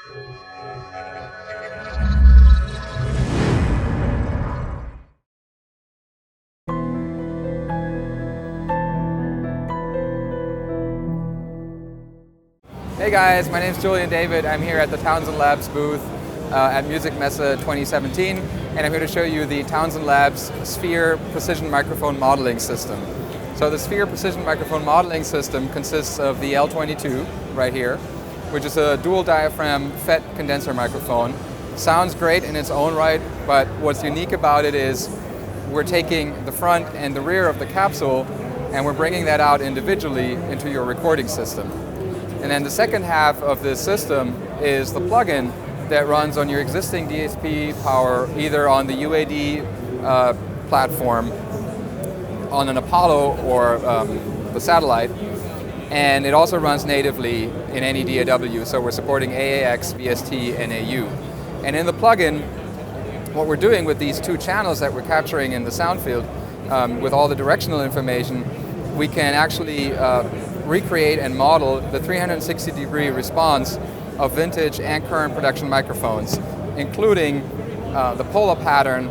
Hey guys, my name is Julian David. I'm here at the Townsend Labs booth at MESSE 2017, and I'm here to show you the Townsend Labs Sphere Precision Microphone Modeling System. So the Sphere Precision Microphone Modeling System consists of the L22 right here, which is a dual diaphragm FET condenser microphone. Sounds great in its own right, but what's unique about it is we're taking the front and the rear of the capsule and we're bringing that out individually into your recording system. And then the second half of this system is the plugin that runs on your existing DSP power, either on the UAD platform, on an Apollo or the satellite. And it also runs natively in any DAW, so we're supporting AAX, VST, and AU. And in the plugin, what we're doing with these two channels that we're capturing in the sound field, with all the directional information, we can actually recreate and model the 360-degree response of vintage and current production microphones, including the polar pattern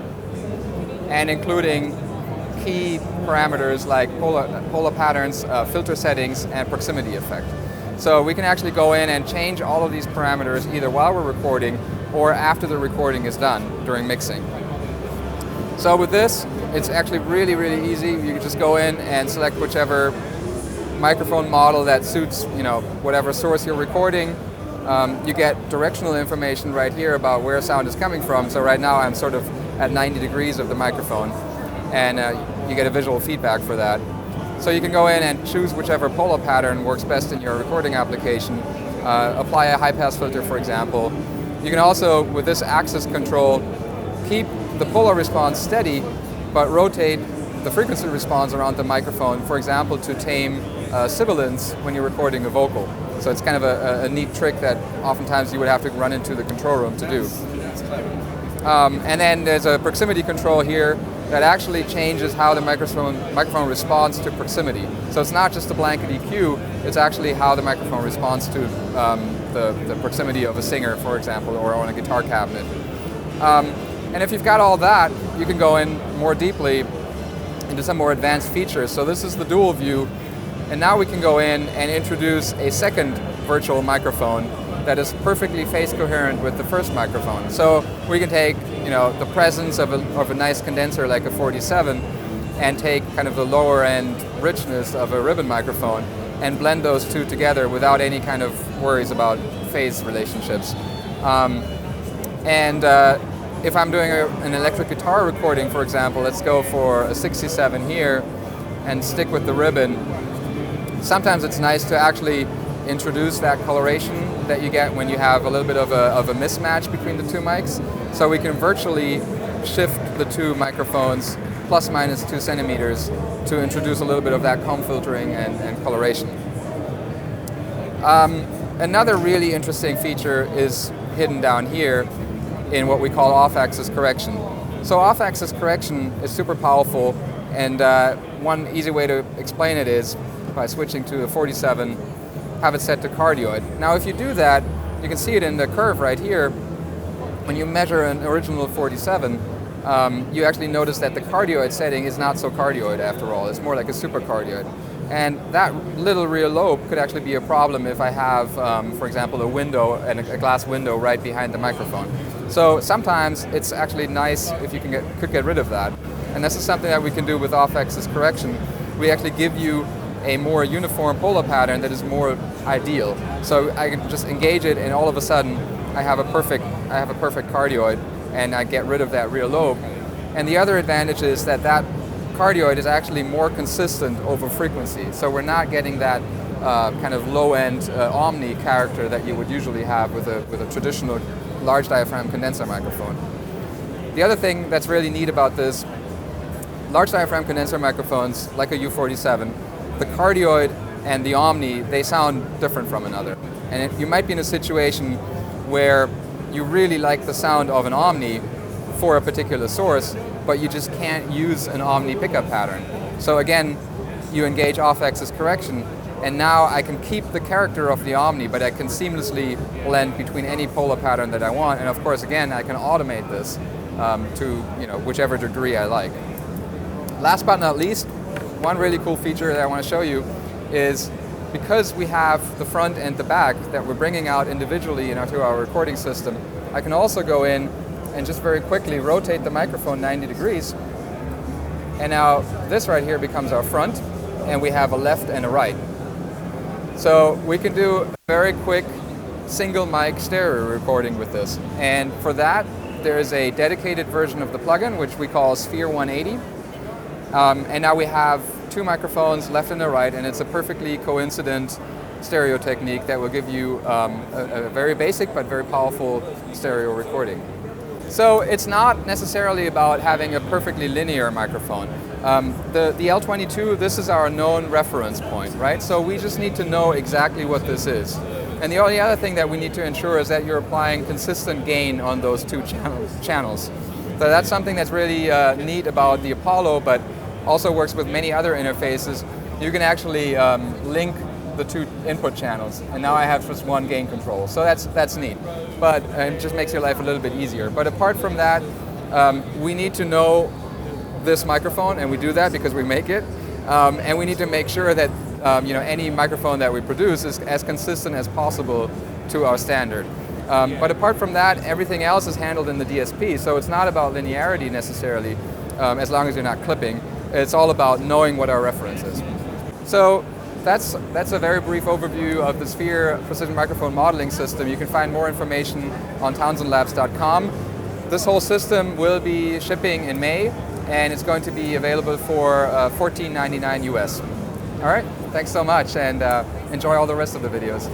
and including key parameters like polar patterns, filter settings, and proximity effect. So we can actually go in and change all of these parameters either while we're recording or after the recording is done during mixing. So with this, it's actually really, really easy. You can just go in and select whichever microphone model that suits, whatever source you're recording. You get directional information right here about where sound is coming from. So right now I'm sort of at 90 degrees of the microphone, and you get a visual feedback for that. So you can go in and choose whichever polar pattern works best in your recording application. Apply a high-pass filter, for example. You can also, with this axis control, keep the polar response steady, but rotate the frequency response around the microphone, for example, to tame sibilance when you're recording a vocal. So it's kind of a neat trick that oftentimes you would have to run into the control room to do. And then there's a proximity control here that actually changes how the microphone responds to proximity. So it's not just a blanket EQ, it's actually how the microphone responds to the proximity of a singer, for example, or on a guitar cabinet. And if you've got all that, you can go in more deeply into some more advanced features. So this is the dual view, and now we can go in and introduce a second virtual microphone that is perfectly phase coherent with the first microphone. So we can take, the presence of a nice condenser like a 47 and take kind of the lower end richness of a ribbon microphone and blend those two together without any kind of worries about phase relationships. If I'm doing an electric guitar recording, for example, let's go for a 67 here and stick with the ribbon. Sometimes it's nice to actually introduce that coloration that you get when you have a little bit of a mismatch between the two mics. So we can virtually shift the two microphones plus minus 2 centimeters to introduce a little bit of that comb filtering and coloration. Another really interesting feature is hidden down here in what we call off-axis correction. So off-axis correction is super powerful, and one easy way to explain it is by switching to a 47, have it set to cardioid. Now if you do that, you can see it in the curve right here. When you measure an original 47, you actually notice that the cardioid setting is not so cardioid after all. It's more like a supercardioid. And that little rear lobe could actually be a problem if I have, for example, a window and a glass window right behind the microphone. So sometimes it's actually nice if you could get rid of that. And this is something that we can do with off-axis correction. We actually give you a more uniform polar pattern that is more ideal. So I can just engage it, and all of a sudden I have a perfect cardioid, and I get rid of that rear lobe. And the other advantage is that cardioid is actually more consistent over frequency. So we're not getting that kind of low-end omni character that you would usually have with a traditional large diaphragm condenser microphone. The other thing that's really neat about this, large diaphragm condenser microphones, like a U47, the cardioid and the omni, they sound different from another. And you might be in a situation where you really like the sound of an omni for a particular source, but you just can't use an omni pickup pattern. So again, you engage off-axis correction, And now I can keep the character of the Omni, but I can seamlessly blend between any polar pattern that I want. And of course, again, I can automate this to whichever degree I like. Last but not least, one really cool feature that I want to show you is because we have the front and the back that we're bringing out individually to our recording system, I can also go in and just very quickly rotate the microphone 90 degrees. And now this right here becomes our front, and we have a left and a right. So we can do a very quick single mic stereo recording with this. And for that, there is a dedicated version of the plugin, which we call Sphere 180. And now we have two microphones, left and the right, and it's a perfectly coincident stereo technique that will give you a very basic but very powerful stereo recording. So it's not necessarily about having a perfectly linear microphone. The L22, this is our known reference point, right? So we just need to know exactly what this is. And the only other thing that we need to ensure is that you're applying consistent gain on those two channels. So that's something that's really neat about the Apollo, but also works with many other interfaces. You can actually link the two input channels, and now I have just one gain control. So that's neat, but it just makes your life a little bit easier. But apart from that, we need to know this microphone, and we do that because we make it, and we need to make sure that any microphone that we produce is as consistent as possible to our standard. But apart from that, everything else is handled in the DSP, so it's not about linearity necessarily, as long as you're not clipping. It's all about knowing what our reference is. So that's a very brief overview of the Sphere Precision Microphone Modeling System. You can find more information on townsendlabs.com. This whole system will be shipping in May, and it's going to be available for $14.99 US. All right, thanks so much, and enjoy all the rest of the videos.